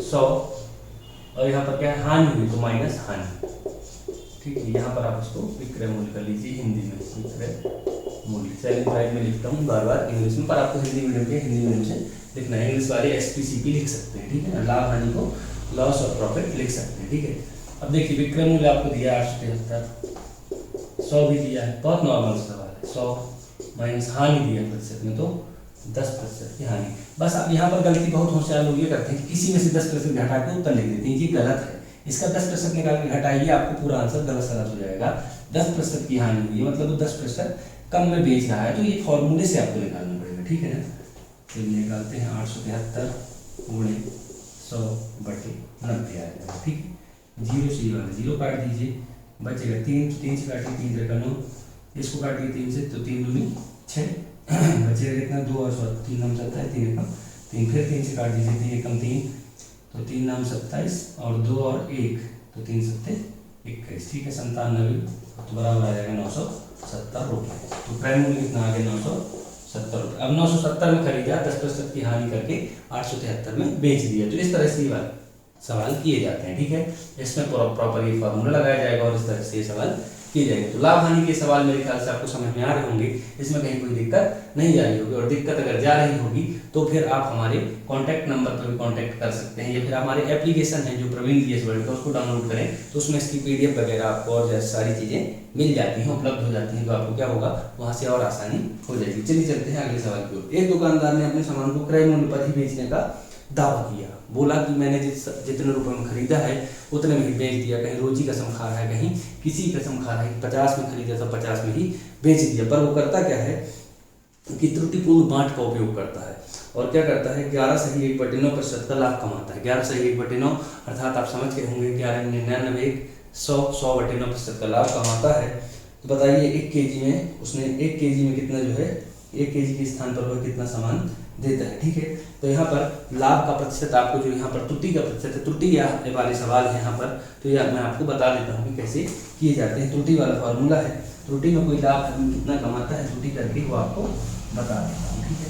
100, और यहाँ पर क्या है, हानि हुई तो माइनस हानि। ठीक है, यहाँ पर आप इसको विक्रय मूल्य कर लीजिए हिंदी में, विक्रय मूल्य। सेलिंग प्राइस में लिखता हूँ बार बार इंग्लिश में, पर आपको हिंदी मीडियम से लिखना है। इंग्लिश वाले SPCP लिख सकते हैं। ठीक है ना, लाभ हानि को लॉस और प्रॉफिट लिख सकते हैं। ठीक है, अब देखिए विक्रय मूल्य आपको दिया 873, 100 भी दिया है, बहुत नॉर्मल सवाल है। 100 माइनस हानि दिया प्रतिशत में, तो 10% की हानि। बस आप यहाँ पर गलती बहुत होशियार लोग ये करते हैं कि किसी में से 10% घटा के उत्तर लिख देते हैं, ये गलत है। इसका 10% निकाल के घटाइए, आपको पूरा आंसर गलत सलत हो जाएगा। 10% की हानि हुई है, मतलब वो 10% कम में बेच रहा है, तो ये फॉर्मूले से आपको निकालना पड़ेगा। ठीक है ना, चलिए निकालते हैं, 873 गुणे 100/90 आ जाएगा। ठीक है, 0 से 0 काट दीजिए, बचेगा 3 से काटिए, 3 3 9, इसको काटिए 3 से, तो 3 दूनी 6, बचेगा कितना, 2 और 3 नम चलता है, 3 एकम 3 फिर 3 से काट दीजिए, 3 एकम 3, तो 3 नाम 27 और 2 और 1, तो 3 सत्ते 21, ठीक है 97, तो बराबर आ जाएगा 970 रुपये। तो क्रय मूल्य कितना आ गया 970 रुपये। अब 970 में खरीदा, 10% की हानि करके 873 में बेच दिया। तो इस तरह से ये सवाल किए जाते हैं, ठीक है। इसमें प्रॉपर ये फार्मूला लगाया जाएगा और इस तरह से ये सवाल किए जाएंगे। तो लाभ हानि के सवाल मेरे ख्याल से आपको समझ में आ रहे होंगे, इसमें कहीं कोई दिक्कत नहीं जा रही होगी, और दिक्कत अगर जा रही होगी तो फिर आप हमारे कॉन्टैक्ट नंबर पर भी कॉन्टैक्ट कर सकते हैं, या फिर हमारे एप्लीकेशन है जो प्रवीण जीएस वर्ल्ड का, उसको डाउनलोड करें, तो उसमें इसकी PDF वगैरह आपको और जैसे सारी चीज़ें मिल जाती हैं, उपलब्ध हो जाती हैं, तो आपको क्या होगा वहाँ से और आसानी हो जाएगी। चलिए चलते हैं अगले सवाल की ओर। एक दुकानदार ने अपने सामान को क्रय मूल्य पर ही बेचने का दावा किया, बोला कि मैंने जितने रुपए में खरीदा है उतने में ही बेच दिया। कहीं रोजी कसम खा रहा है, कहीं किसी कसम खा रहा है, 50 में खरीदा था 50 में ही बेच दिया। पर वो करता क्या है कि त्रुटिपूर्ण बांट का उपयोग करता है, और क्या करता है 11 सही 1/9% का लाभ कमाता है। 11 सही 1/9 अर्थात आप समझ के होंगे 1199 100/9% का लाभ कमाता है। तो बताइए 1 kg में उसने 1 kg में कितना जो है 1 kg के स्थान पर वह कितना सामान देता है, ठीक है। तो यहाँ पर लाभ का प्रतिशत आपको जो यहाँ पर त्रुटि का प्रतिशत है, त्रुटि वाले सवाल है यहाँ पर, तो यह मैं आपको बता देता हूँ कि कैसे किए जाते हैं। त्रुटि वाला फॉर्मूला है, त्रुटि में कोई लाभ कितना कमाता है त्रुटि करके वो आपको बता देता हूँ, ठीक है।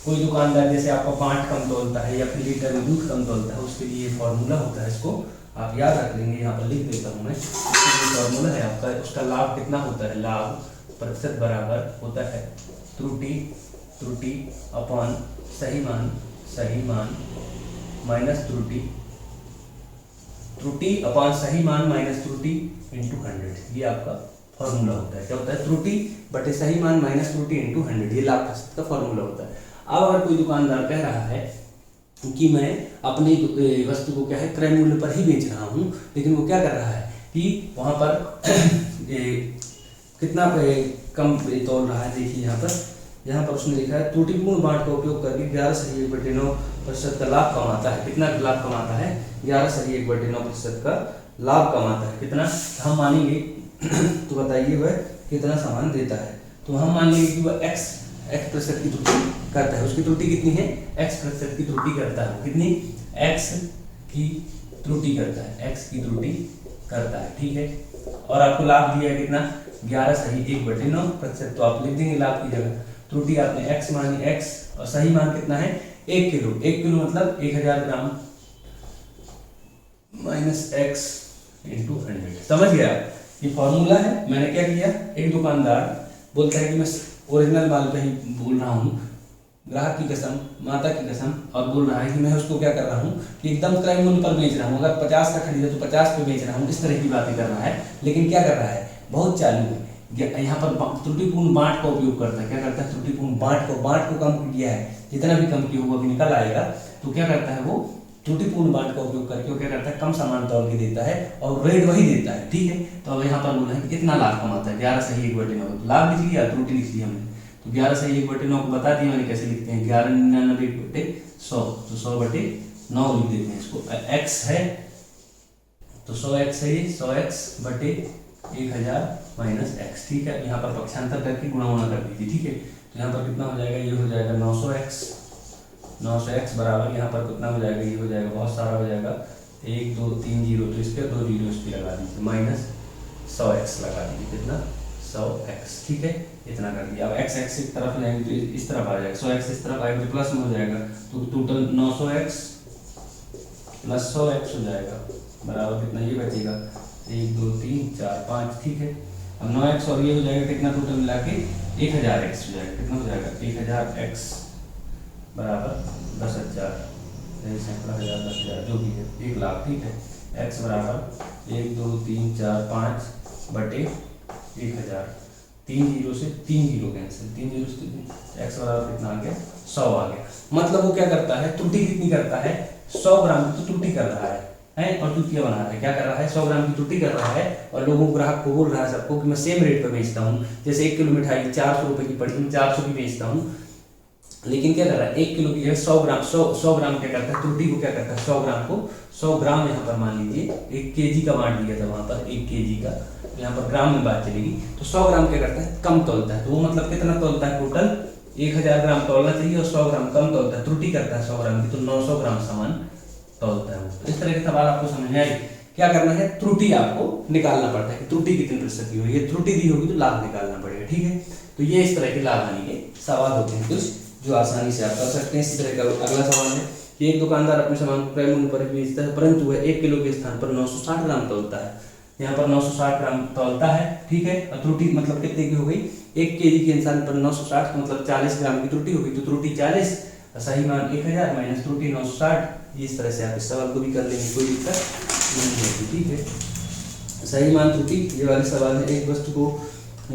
कोई दुकानदार जैसे आपका बांट कम तोलता है या फिर लीटर में दूध कम तोलता है, उसके लिए फॉर्मूला होता है, इसको आप याद रख लेंगे। यहाँ पर लिख देता हूँ मैं, फॉर्मूला है आपका, उसका लाभ कितना होता है, लाभ प्रतिशत बराबर होता है त्रुटि अपॉन सही मान माइनस त्रुटि अपॉन सही मान माइनस त्रुटि इंटू 100। ये आपका फॉर्मूला होता है। क्या होता है, त्रुटि बटे सही मान माइनस त्रुटि इंटू 100, ये लाभ प्रतिशत का फॉर्मूला होता है। अब अगर कोई दुकानदार कह रहा है कि मैं अपनी वस्तु को क्या है क्रय मूल्य पर ही बेच रहा हूँ, लेकिन वो क्या कर रहा है कि वहाँ पर कितना कम तोल रहा है, देखिए यहाँ पर उसने लिखा है त्रुटिपूर्ण बांट का उपयोग करके 11 सही 1/9% का लाभ कमाता है। कितना लाभ कमाता है, 11 सही 1/9% का लाभ कमाता है। कितना हम मानेंगे तो बताइए वह कितना सामान देता है। तो हम मान लेंगे कि वह x प्रतिशत की त्रुटि करता है। उसकी त्रुटि कितनी है, x प्रतिशत की त्रुटि करता है। कितनी, x की त्रुटि करता है, x की त्रुटि करता है, ठीक है। और आपको लाभ दिया है कितना, 11 सही 1/9%, तो आप लिख देंगे लाभ की जगह त्रुटि आपने x मानी, x और सही मान कितना है 1 किलो। 1 किलो मतलब 1000 ग्राम माइनस x इंटू 100। समझ गया, ये फॉर्मूला है। मैंने क्या किया, एक दुकानदार बोलता है कि मैं ओरिजिनल माल पे ही बोल रहा हूँ, ग्राहक की कसम, माता की कसम, और बोल रहा है कि मैं उसको क्या कर रहा हूँ कि एकदम क्रय मूल्य पर बेच रहा हूँ। अगर 50 का खरीदा तो 50 पे बेच रहा हूँ, इस तरह की बातें कर रहा है। लेकिन क्या कर रहा है, बहुत चालू है, यहाँ पर त्रुटिपूर्ण बांट का उपयोग करता है। क्या करता है, त्रुटिपूर्ण बांट को कम किया है, जितना भी कम किया होगा अभी निकल आएगा। तो क्या करता है वो त्रुटिपूर्ण बांट का उपयोग करके वो क्या करता है, कम सामान तौल के देता है और रेट वही देता है, ठीक है। तो अब यहाँ पर बोला है कि कितना लाभ कमाता है, 11 सही 1/9। लाभ लिख लिया, त्रुटि लिख ली हमने, तो 11 सही 1/9 को बता दिया मैंने कैसे लिखते हैं, 1199/100, तो 100/9 लिख देते हैं इसको। x है तो 100x है, 100x/1000 माइनस x, ठीक है। यहाँ पर पक्षांतर करके गुणा कर दीजिए, ठीक है। तो यहाँ पर कितना हो जाएगा, ये हो जाएगा 900x बराबर यहाँ पर कितना हो जाएगा, ये हो जाएगा बहुत सारा हो जाएगा 1 2 3 0, तो इसके 2 0 इस पर लगा दीजिए, माइनस 100x लगा दीजिए, कितना 100x, ठीक है। इतना कर दिया। अब x x एक तरफ जाएंगे तो इस तरफ आ जाएगा, 100x इस तरफ आएगा तो प्लस में हो जाएगा, तो टोटल 900x प्लस 100x हो जाएगा बराबर कितना, ये बचेगा 1 2 3 4 5, ठीक है। अब 9x और ये हो जाएगा कितना, टोटल मिला के 1000x हो जाएगा। कितना हो जाएगा, 1000x बराबर 10,000, सैकड़ा हजार 10,000 जो भी है 1 लाख, ठीक है। x बराबर 1 2 3 4 5 बटे 1000, 3 0 से 3 0 कैंसिल, 3 0 से x बराबर कितना आ गया, 100 आ गया। मतलब वो क्या करता है, त्रुटि कितनी करता है, 100 ग्राम की तो त्रुटि कर रहा है और त्रुटियां बना रहा है। क्या कर रहा है, 100 ग्राम की त्रुटि कर रहा है और लोगों को, ग्राहक को बोल रहा है सबको कि मैं सेम रेट पर बेचता हूँ। जैसे 1 किलो मिठाई 400 रुपये की पड़ी, मैं 400 की बेचता हूँ। लेकिन क्या कर रहा है, 1 किलो की जगह 100 ग्राम क्या करता है, त्रुटि को क्या करता है, 100 ग्राम को 100 ग्राम यहाँ पर मान लीजिए 1 kg का बांट दिया था वहाँ पर 1 kg का, तो यहाँ पर ग्राम में बात चलेगी। तो 100 ग्राम क्या करता है, कम तोलता है। तो वो मतलब कितना तोलता है, टोटल 1000 ग्राम तौलना चाहिए और 100 ग्राम कम तौलता है, त्रुटि करता है 100 ग्राम की, तो 900 ग्राम सामान तौलता है। तो इस तरह के सवाल आपको समझ में आए। क्या करना है, त्रुटि आपको निकालना पड़ता है कि त्रुटि कितने प्रतिशत की होगी, त्रुटि दी होगी तो लाभ निकालना पड़ेगा। ठीक है, तो ये इस तरह के लाभ हानि के सवाल होते हैं कुछ, जो आसानी से आप कर सकते हैं। इसी तरह का अगला सवाल है कि एक दुकानदार अपने सामान को क्रय मूल्य पर बेचता है, परंतु वह 1 किलो के स्थान पर 960 ग्राम तौलता है। यहाँ पर 960 ग्राम तौलता है, ठीक है, और त्रुटि मतलब कितने की हो गई, 1 केजी के स्थान पर 960 मतलब 40 ग्राम की त्रुटि होगी, तो त्रुटि 40, सही मान 1000 माइनस त्रुटि 960। इस तरह से आप इस सवाल को भी कर लेंगे, कोई दिक्कत नहीं होगी। ठीक है, सही मान त्रुटि ये वाले सवाल है। एक वस्तु को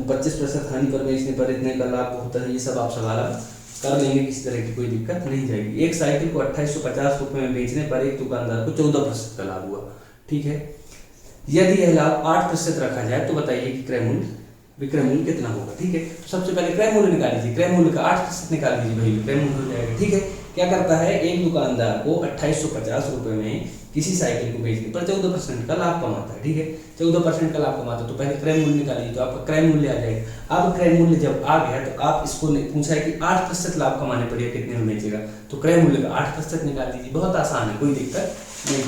25% हानि पर बेचने पर इतने का लाभ होता है, ये सब आप सवाल कर लेंगे, किसी तरह की कोई दिक्कत नहीं जाएगी। एक साइकिल को 2850 रुपये में बेचने पर एक दुकानदार को 14% का लाभ हुआ। ठीक है, यदि यह लाभ 8% रखा जाए तो बताइए कि क्रय मूल्य विक्रय मूल्य कितना होगा। ठीक है, तो सबसे पहले क्रय मूल्य निकाल लीजिए, क्रय मूल्य का 8% निकाल लीजिए, वही विक्रय मूल्य हो जाएगा। ठीक है, क्या करता है, एक दुकानदार को 2850 रुपये में किसी साइकिल को बेचने पर 14% का लाभ कमाता है। ठीक है, 14% का लाभ कमाता है, तो पहले क्रय मूल्य निकालिए, तो आपका क्रय मूल्य आ जाएगा। अब क्रय मूल्य जब आ गया तो आप इसको पूछा है कि 8% लाभ कमाने पर यह कितने में बेचेगा, तो क्रय मूल्य का 8% निकाल दीजिए, बहुत आसान है, कोई दिक्कत नहीं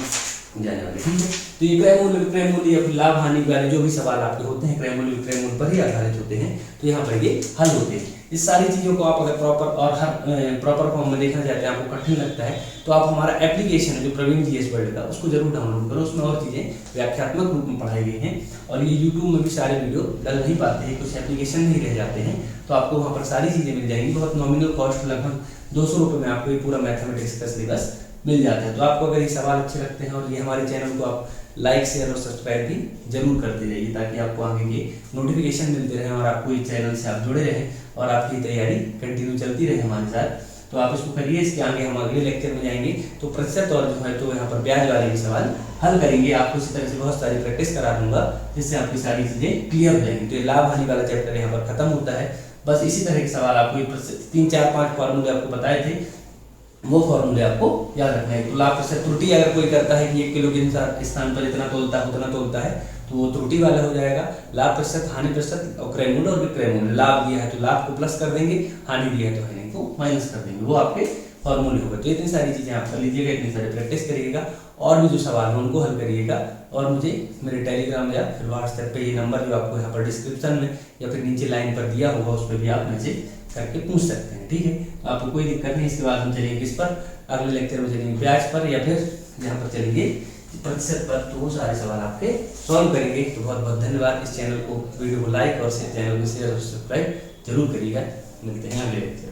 जाने वाली। ठीक है, तो ये क्रय मूल्य विक्रय मूल्य या फिर लाभ हानि वाले जो भी सवाल आपके होते हैं क्रय मूल्य विक्रय मूल्य पर ही आधारित होते हैं, तो यहाँ पर ये हल होते हैं। इस सारी चीज़ों को आप अगर प्रॉपर और हर प्रॉपर फॉर्म में देखना चाहते हैं, आपको कठिन लगता है, तो आप हमारा एप्लीकेशन है जो प्रवीण जीएस वर्ल्ड का, उसको जरूर डाउनलोड करो। उसमें और चीज़ें व्याख्यात्मक रूप में पढ़ाई गई हैं, और ये यूट्यूब में भी सारे वीडियो डल नहीं पाते हैं, कुछ एप्लीकेशन नहीं रह जाते हैं, तो आपको वहाँ पर सारी चीज़ें मिल जाएंगी। बहुत नॉमिनल कॉस्ट, लगभग 200 रुपये में आपको ये पूरा मैथमेटिक्स का सिलेबस मिल जाता है। तो आपको अगर ये सवाल अच्छे लगते हैं और ये हमारे चैनल को आप लाइक शेयर और सब्सक्राइब भी जरूर करते जाइए, ताकि आपको आगे के नोटिफिकेशन मिलते रहें और आपको इस चैनल से आप जुड़े रहें और आपकी तैयारी कंटिन्यू चलती रहे हमारे साथ। तो आप इसको करिए, इसके आगे हम अगले लेक्चर में जाएंगे तो प्रतिशत और जो है तो यहाँ पर ब्याज वाले भी सवाल हल करेंगे। आपको इसी तरह से बहुत सारी प्रैक्टिस करा दूंगा, जिससे आपकी सारी चीज़ें क्लियर हो जाएंगी। तो ये लाभ हानि वाला चैप्टर यहाँ पर खत्म होता है। बस इसी तरह के सवाल आपको 3 4 5 फॉर्मूले आपको बताए थे, वो फॉर्मूले आपको याद रखना है। तो लाभ प्रतिशत त्रुटि अगर कोई करता है कि 1 किलो के स्थान पर इतना तोलता है उतना तोलता है, तो वो त्रुटि वाला हो जाएगा। लाभ प्रतिशत, हानि प्रतिशत और क्रय मूल्य और विक्रय मूल्य, लाभ दिया है तो लाभ को प्लस कर देंगे, हानि दिया है तो हानि को माइनस कर देंगे, वो आपके फॉर्मूले होगा। तो इतनी सारी चीजें आप कर लीजिएगा, इतनी सारी प्रैक्टिस करिएगा, और भी जो सवाल है उनको हल करिएगा। और मुझे मेरे टेलीग्राम या फिर व्हाट्सएप पे ये नंबर जो आपको यहाँ पर डिस्क्रिप्शन में या फिर नीचे लाइन पर दिया होगा, उस पर भी आप मैसेज करके पूछ सकते हैं। ठीक है, आपको कोई दिक्कत नहीं। इसके बाद हम चलेंगे किस पर, अगले लेक्चर में चलेंगे ब्याज पर, या फिर यहाँ पर चलेंगे प्रतिशत पर, तो वो सारे सवाल आपके सॉल्व करेंगे। तो बहुत बहुत धन्यवाद। इस चैनल को, वीडियो को लाइक और चैनल को शेयर और सब्सक्राइब जरूर करिएगा। मिलते हैं अगले लेक्चर।